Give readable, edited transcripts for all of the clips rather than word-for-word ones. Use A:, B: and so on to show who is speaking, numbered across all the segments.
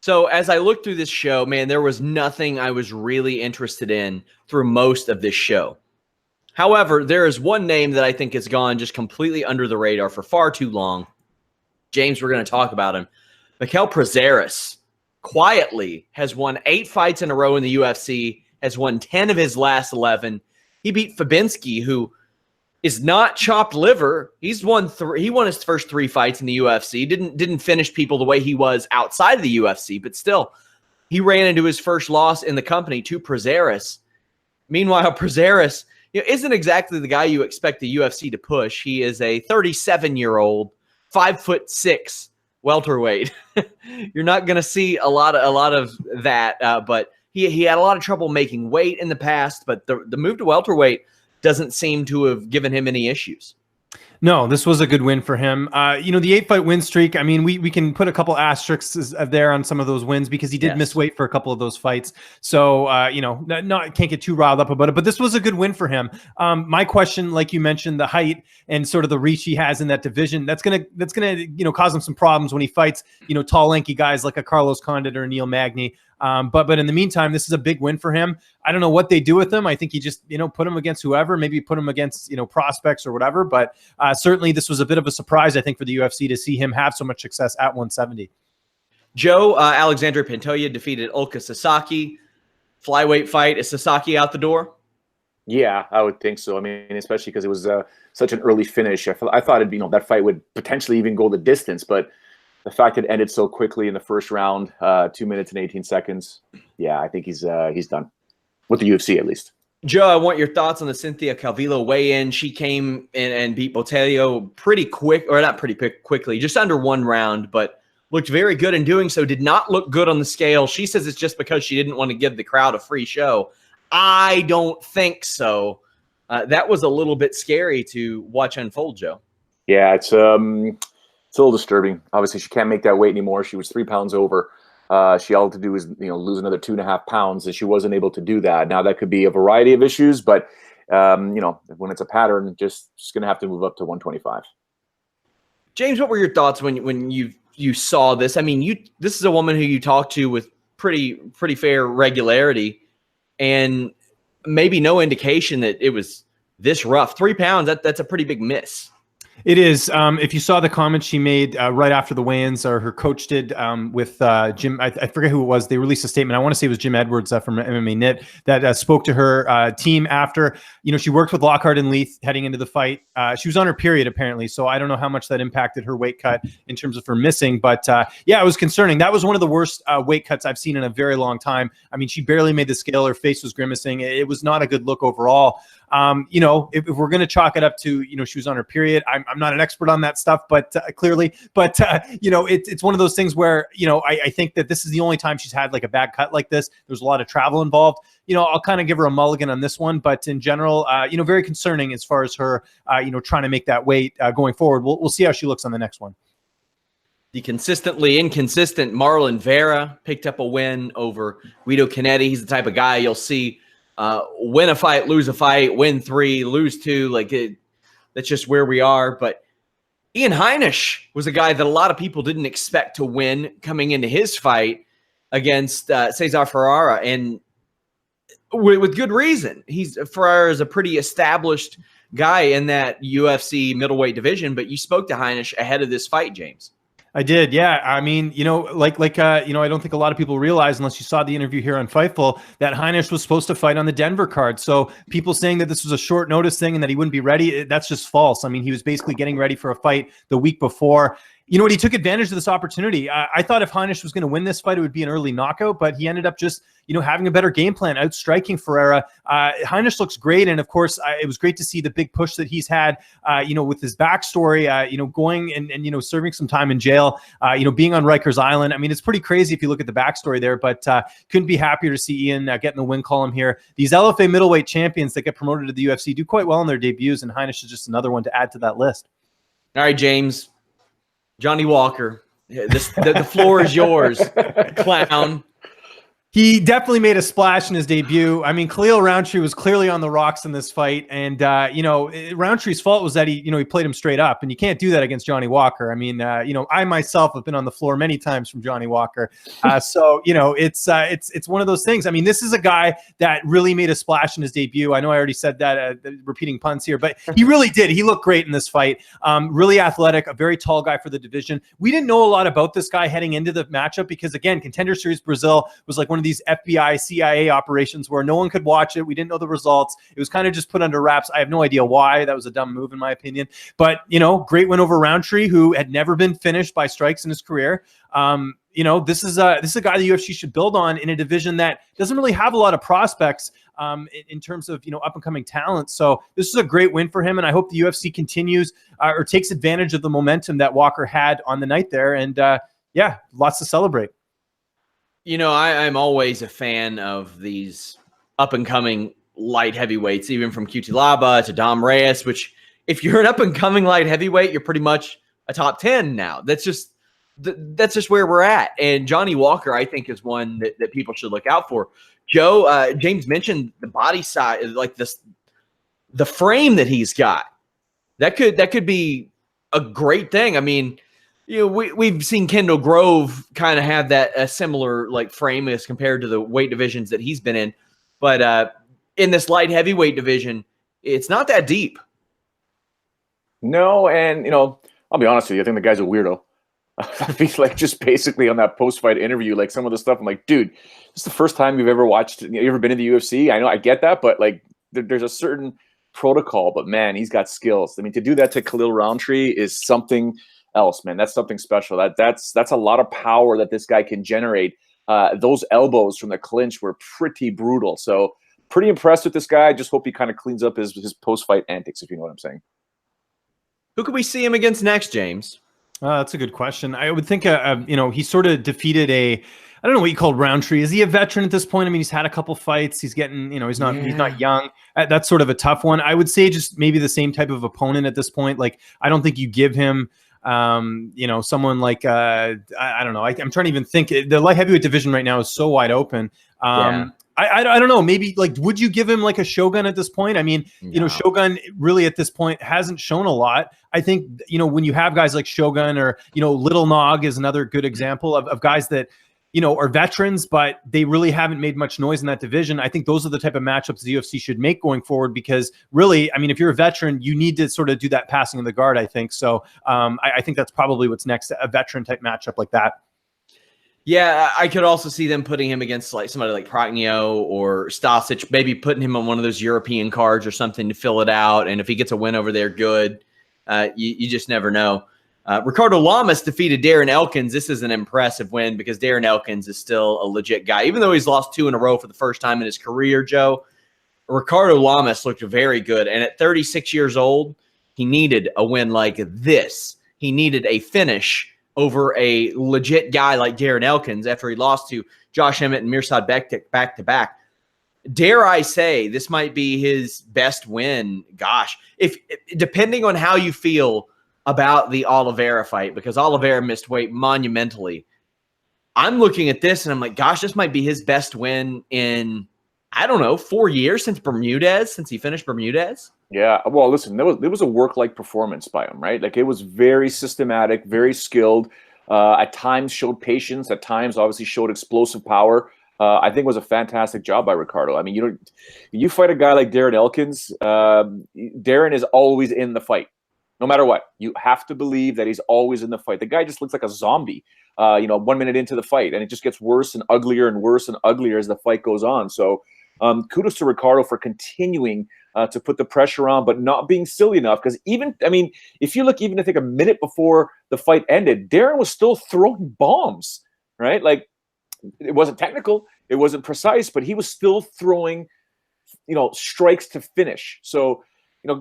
A: So as I looked through this show, man, there was nothing I was really interested in through most of this show. However, there is one name that I think has gone just completely under the radar for far too long. James, we're going to talk about him. Mikel Prazeres quietly has won 8 fights in a row in the UFC, has won 10 of his last 11. He beat Fabinski, who is not chopped liver. He won his first 3 fights in the UFC. Didn't finish people the way he was outside of the UFC, but still, he ran into his first loss in the company to Prazeres. Meanwhile, Prazeres isn't exactly the guy you expect the UFC to push. He is a 37-year-old, 5'6" welterweight. You're not going to see a lot of that, but he had a lot of trouble making weight in the past. But the move to welterweight doesn't seem to have given him any issues.
B: No, this was a good win for him. The 8-fight win streak, I mean, we can put a couple asterisks there on some of those wins because he did miss weight for a couple of those fights. So, can't get too riled up about it, but this was a good win for him. My question, like you mentioned, the height and sort of the reach he has in that division, that's gonna cause him some problems when he fights, tall, lanky guys like a Carlos Condit or Neil Magny. But in the meantime, this is a big win for him. I don't know what they do with him. I think he just, put him against whoever, maybe put him against, prospects or whatever. But certainly this was a bit of a surprise, I think, for the UFC to see him have so much success at 170.
A: Joe, Alexandre Pantoja defeated Ulka Sasaki. Flyweight fight. Is Sasaki out the door?
C: Yeah, I would think so. I mean, especially because it was such an early finish. I thought that fight would potentially even go the distance, but the fact it ended so quickly in the first round, 2 minutes and 18 seconds. Yeah, I think he's done with the UFC at least.
A: Joe, I want your thoughts on the Cynthia Calvillo weigh-in. She came in and beat Botelho pretty quick, or not pretty quickly, just under 1 round, but looked very good in doing so. Did not look good on the scale. She says it's just because she didn't want to give the crowd a free show. I don't think so. That was a little bit scary to watch unfold, Joe.
C: Yeah, it's a little disturbing. Obviously, she can't make that weight anymore. She was 3 pounds over. She all to do is lose another 2.5 pounds, and she wasn't able to do that. Now that could be a variety of issues, but when it's a pattern, just going to have to move up to 125.
A: James, what were your thoughts when you saw this? I mean, this is a woman who you talk to with pretty fair regularity, and maybe no indication that it was this rough. 3 pounds, that's a pretty big miss.
B: It is. If you saw the comments she made right after the weigh-ins, or her coach did with Jim, I forget who it was. They released a statement. I want to say it was Jim Edwards from MMA Knit that spoke to her team after. She worked with Lockhart and Leith heading into the fight. She was on her period apparently, so I don't know how much that impacted her weight cut in terms of her missing. But yeah, it was concerning. That was one of the worst weight cuts I've seen in a very long time. I mean, she barely made the scale. Her face was grimacing. It was not a good look overall. If we're going to chalk it up to, she was on her period. I'm not an expert on that stuff, but clearly, it's one of those things where, I think that this is the only time she's had like a bad cut like this. There's a lot of travel involved. I'll kind of give her a mulligan on this one, but in general, very concerning as far as her, trying to make that weight going forward. We'll see how she looks on the next one.
A: The consistently inconsistent Marlon Vera picked up a win over Guido Canetti. He's the type of guy you'll see win a fight, lose a fight, win 3, lose 2. That's just where we are. But Ian Heinisch was a guy that a lot of people didn't expect to win coming into his fight against Cesar Ferreira, and with good reason. Ferreira is a pretty established guy in that UFC middleweight division, but you spoke to Heinisch ahead of this fight, James.
B: I did. Yeah. I mean, I don't think a lot of people realize, unless you saw the interview here on Fightful, that Heinisch was supposed to fight on the Denver card. So people saying that this was a short notice thing and that he wouldn't be ready, that's just false. I mean, he was basically getting ready for a fight the week before. He took advantage of this opportunity. I thought if Heinisch was going to win this fight, it would be an early knockout, but he ended up just, having a better game plan, outstriking Ferreira. Heinisch looks great. And of course, it was great to see the big push that he's had, with his backstory, going and serving some time in jail, being on Rikers Island. I mean, it's pretty crazy if you look at the backstory there, but couldn't be happier to see Ian getting the win column here. These LFA middleweight champions that get promoted to the UFC do quite well in their debuts, and Heinisch is just another one to add to that list.
A: All right, James. Johnny Walker, the floor is yours, clown.
B: He definitely made a splash in his debut. I mean, Khalil Roundtree was clearly on the rocks in this fight. And, Roundtree's fault was that he played him straight up, and you can't do that against Johnny Walker. I mean, I myself have been on the floor many times from Johnny Walker. It's one of those things. I mean, this is a guy that really made a splash in his debut. I know I already said that, repeating punts here, but he really did. He looked great in this fight. Really athletic, a very tall guy for the division. We didn't know a lot about this guy heading into the matchup because, again, Contender Series Brazil was like one of these FBI, CIA operations where no one could watch it. We didn't know the results. It was kind of just put under wraps. I have no idea why. That was a dumb move in my opinion. But, great win over Roundtree, who had never been finished by strikes in his career. This is a guy the UFC should build on in a division that doesn't really have a lot of prospects in terms of, up and coming talent. So this is a great win for him. And I hope the UFC continues or takes advantage of the momentum that Walker had on the night there. And lots to celebrate.
A: I'm always a fan of these up-and-coming light heavyweights, even from Cutelaba to Dom Reyes, which if you're an up-and-coming light heavyweight, you're pretty much a top 10 now. That's just where we're at. And Johnny Walker, I think, is one that people should look out for. Joe, James mentioned the body size, like the frame that he's got. That could be a great thing. I mean, we've seen Kendall Grove kind of have a similar like frame as compared to the weight divisions that he's been in. But in this light heavyweight division, it's not that deep.
C: No, and I'll be honest with you, I think the guy's a weirdo. He's like just basically on that post-fight interview, like some of the stuff, I'm like, dude, this is the first time you've ever watched, you ever been in the UFC? I know, I get that, but like there's a certain protocol, but man, he's got skills. I mean, to do that to Khalil Roundtree is something else, man. That's something special. That's a lot of power that this guy can generate. Those elbows from the clinch were pretty brutal. So pretty impressed with this guy. I just hope he kind of cleans up his post-fight antics, if you know what I'm saying.
A: Who could we see him against next, James?
B: That's a good question. I would think, he sort of defeated I don't know what you call Roundtree. Is he a veteran at this point? I mean, he's had a couple fights. He's getting, he's not young. That's sort of a tough one. I would say just maybe the same type of opponent at this point. Like, I don't think you give him, someone like, I don't know. I'm trying to even think. The light heavyweight division right now is so wide open. I don't know. Maybe like, would you give him like a Shogun at this point? I mean,
A: No.
B: Shogun really at this point hasn't shown a lot. I think, when you have guys like Shogun or, Little Nog is another good example of guys that, are veterans, but they really haven't made much noise in that division. I think those are the type of matchups the UFC should make going forward because really, I mean, if you're a veteran, you need to sort of do that passing of the guard, I think. So I think that's probably what's next, a veteran type matchup like that.
A: Yeah, I could also see them putting him against like somebody like Pragno or Stasic, maybe putting him on one of those European cards or something to fill it out. And if he gets a win over there, good. You just never know. Ricardo Lamas defeated Darren Elkins. This is an impressive win because Darren Elkins is still a legit guy. Even though he's lost 2 in a row for the first time in his career, Joe, Ricardo Lamas looked very good. And at 36 years old, he needed a win like this. He needed a finish over a legit guy like Darren Elkins after he lost to Josh Emmett and Mirsad Bektik back-to-back. Dare I say this might be his best win? Gosh, if depending on how you feel about the Oliveira fight, because Oliveira missed weight monumentally, I'm looking at this and I'm like, gosh, this might be his best win in, I don't know, 4 years since he finished Bermudez.
C: Yeah, well, listen, there was a work-like performance by him, right? Like it was very systematic, very skilled. At times showed patience. At times, obviously, showed explosive power. I think it was a fantastic job by Ricardo. I mean, you fight a guy like Darren Elkins. Darren is always in the fight, no matter what. You have to believe that he's always in the fight. The guy just looks like a zombie. 1 minute into the fight, and it just gets worse and uglier as the fight goes on. So, kudos to Ricardo for continuing to put the pressure on, but not being silly enough. Because if you look, even I think a minute before the fight ended, Darren was still throwing bombs, right? Like it wasn't technical, it wasn't precise, but he was still throwing, strikes to finish. So,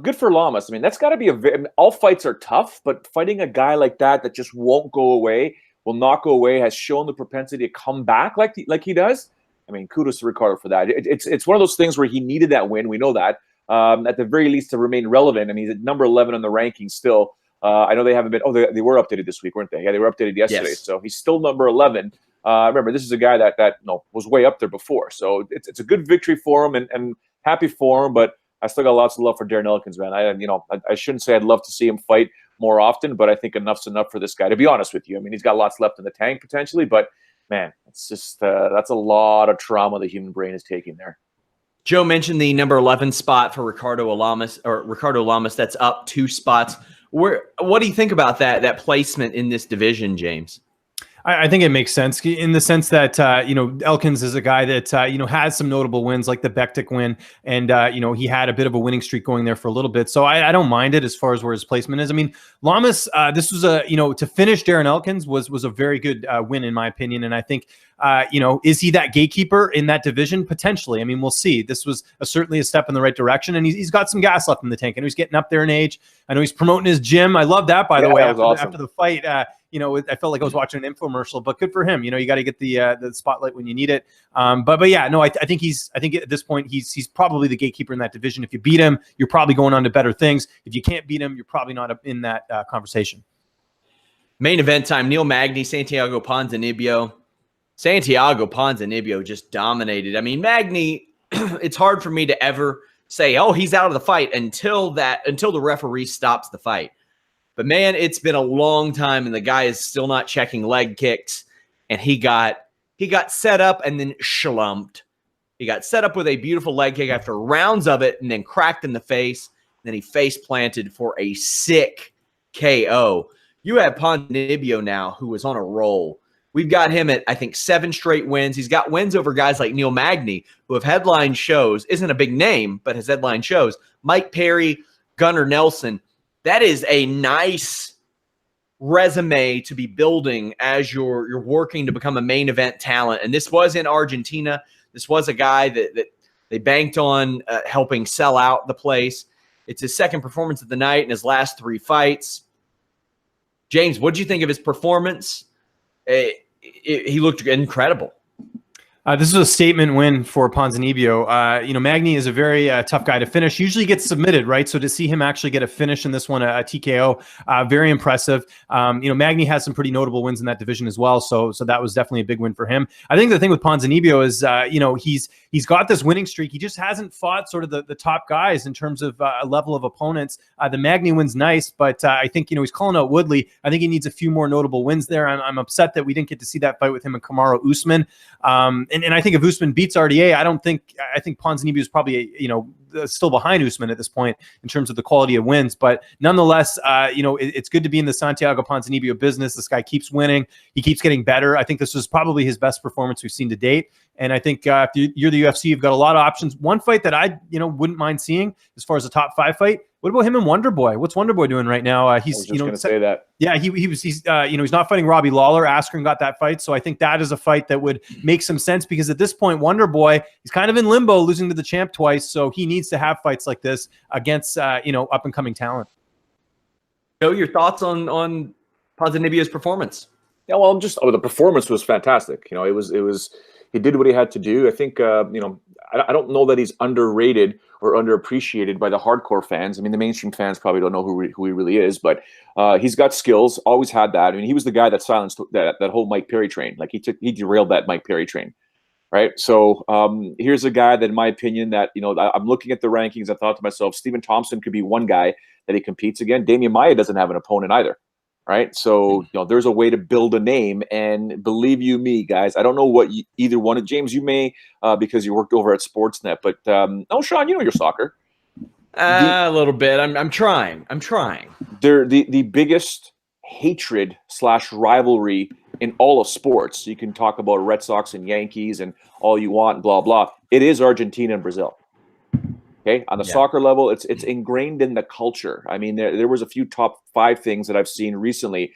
C: good for Lamas. I mean, that's got to be all fights are tough, but fighting a guy like that just won't go away, will not go away, has shown the propensity to come back like he does. I mean, kudos to Ricardo for that. It's one of those things where he needed that win. We know that. At the very least, to remain relevant. I mean, he's at number 11 on the rankings still. I know they haven't been. Oh, they were updated this week, weren't they? Yeah, they were updated yesterday.
A: Yes.
C: So he's still number 11. Remember, this is a guy that was way up there before. So it's a good victory for him and happy for him. But I still got lots of love for Darren Elkins, man. I shouldn't say I'd love to see him fight more often, but I think enough's enough for this guy, to be honest with you. I mean, he's got lots left in the tank potentially, but man, it's just that's a lot of trauma the human brain is taking there.
A: Joe mentioned the number 11 spot for Ricardo Lamas. That's up 2 spots. What do you think about that placement in this division, James?
B: I think it makes sense in the sense that, Elkins is a guy that, has some notable wins like the Bektik win. And, he had a bit of a winning streak going there for a little bit. So I don't mind it as far as where his placement is. I mean, Lamas, this was to finish Darren Elkins was a very good win in my opinion. And I think, is he that gatekeeper in that division? Potentially. I mean, we'll see. This was certainly a step in the right direction. And he's got some gas left in the tank. I know he's getting up there in age. I know he's promoting his gym. I love that, by the way, after the fight. I felt like I was watching an infomercial, but good for him. You got to get the spotlight when you need it. But yeah, no, I think at this point he's probably the gatekeeper in that division. If you beat him, you're probably going on to better things. If you can't beat him, you're probably not in that conversation.
A: Main event time: Neil Magny, Santiago Ponzinibbio. Santiago Ponzinibbio just dominated. I mean, Magny, it's hard for me to ever say, oh, he's out of the fight until the referee stops the fight. But man, it's been a long time, and the guy is still not checking leg kicks. And he got set up and then schlumped. He got set up with a beautiful leg kick after rounds of it, and then cracked in the face. And then he face planted for a sick KO. You have Ponzinibbio now, who is on a roll. We've got him at, I think, 7 straight wins. He's got wins over guys like Neil Magny, who have headline shows. Isn't a big name, but has headline shows. Mike Perry, Gunnar Nelson. That is a nice resume to be building as you're working to become a main event talent. And this was in Argentina. This was a guy that they banked on helping sell out the place. It's his second performance of the night in his last 3 fights. James, what did you think of his performance? He looked incredible.
B: This is a statement win for Ponzinibbio. Magny is a very tough guy to finish. Usually gets submitted, right? So to see him actually get a finish in this one, a TKO, very impressive. Magny has some pretty notable wins in that division as well. So that was definitely a big win for him. I think the thing with Ponzinibbio is, he's got this winning streak. He just hasn't fought sort of the top guys in terms of a level of opponents. The Magny win's nice, but I think, he's calling out Woodley. I think he needs a few more notable wins there. I'm upset that we didn't get to see that fight with him and Kamaru Usman. And I think if Usman beats RDA, I think Ponzinibbio is probably, still behind Usman at this point in terms of the quality of wins. But nonetheless, it's good to be in the Santiago Ponzinibbio business. This guy keeps winning. He keeps getting better. I think this was probably his best performance we've seen to date. And I think if you're the UFC, you've got a lot of options. One fight that I, wouldn't mind seeing as far as a top 5 fight. What about him and Wonder Boy? What's Wonder Boy doing right now? He's
C: going to say that.
B: Yeah, he's not fighting Robbie Lawler. Askren got that fight, so I think that is a fight that would make some sense because at this point, Wonder Boy, he's kind of in limbo, losing to the champ twice, so he needs to have fights like this against up and coming talent.
A: Joe, your thoughts on Ponzinibbio's performance?
C: Yeah, well, the performance was fantastic. It was. He did what he had to do. I think, I don't know that he's underrated or underappreciated by the hardcore fans. I mean, the mainstream fans probably don't know who he really is, but he's got skills, always had that. I mean, he was the guy that silenced that whole Mike Perry train. Like he derailed that Mike Perry train, right? So here's a guy that, in my opinion, that, I'm looking at the rankings. I thought to myself, Stephen Thompson could be one guy that he competes against. Damian Maia doesn't have an opponent either. Right. So, there's a way to build a name. And believe you me, guys, I don't know what either one of James, you may, because you worked over at Sportsnet, but Sean, you know your soccer.
A: A little bit. I'm trying.
C: They're the biggest hatred / rivalry in all of sports. You can talk about Red Sox and Yankees and all you want, blah, blah. It is Argentina and Brazil. Okay, on the soccer level, it's ingrained in the culture. I mean, there was a few top 5 things that I've seen recently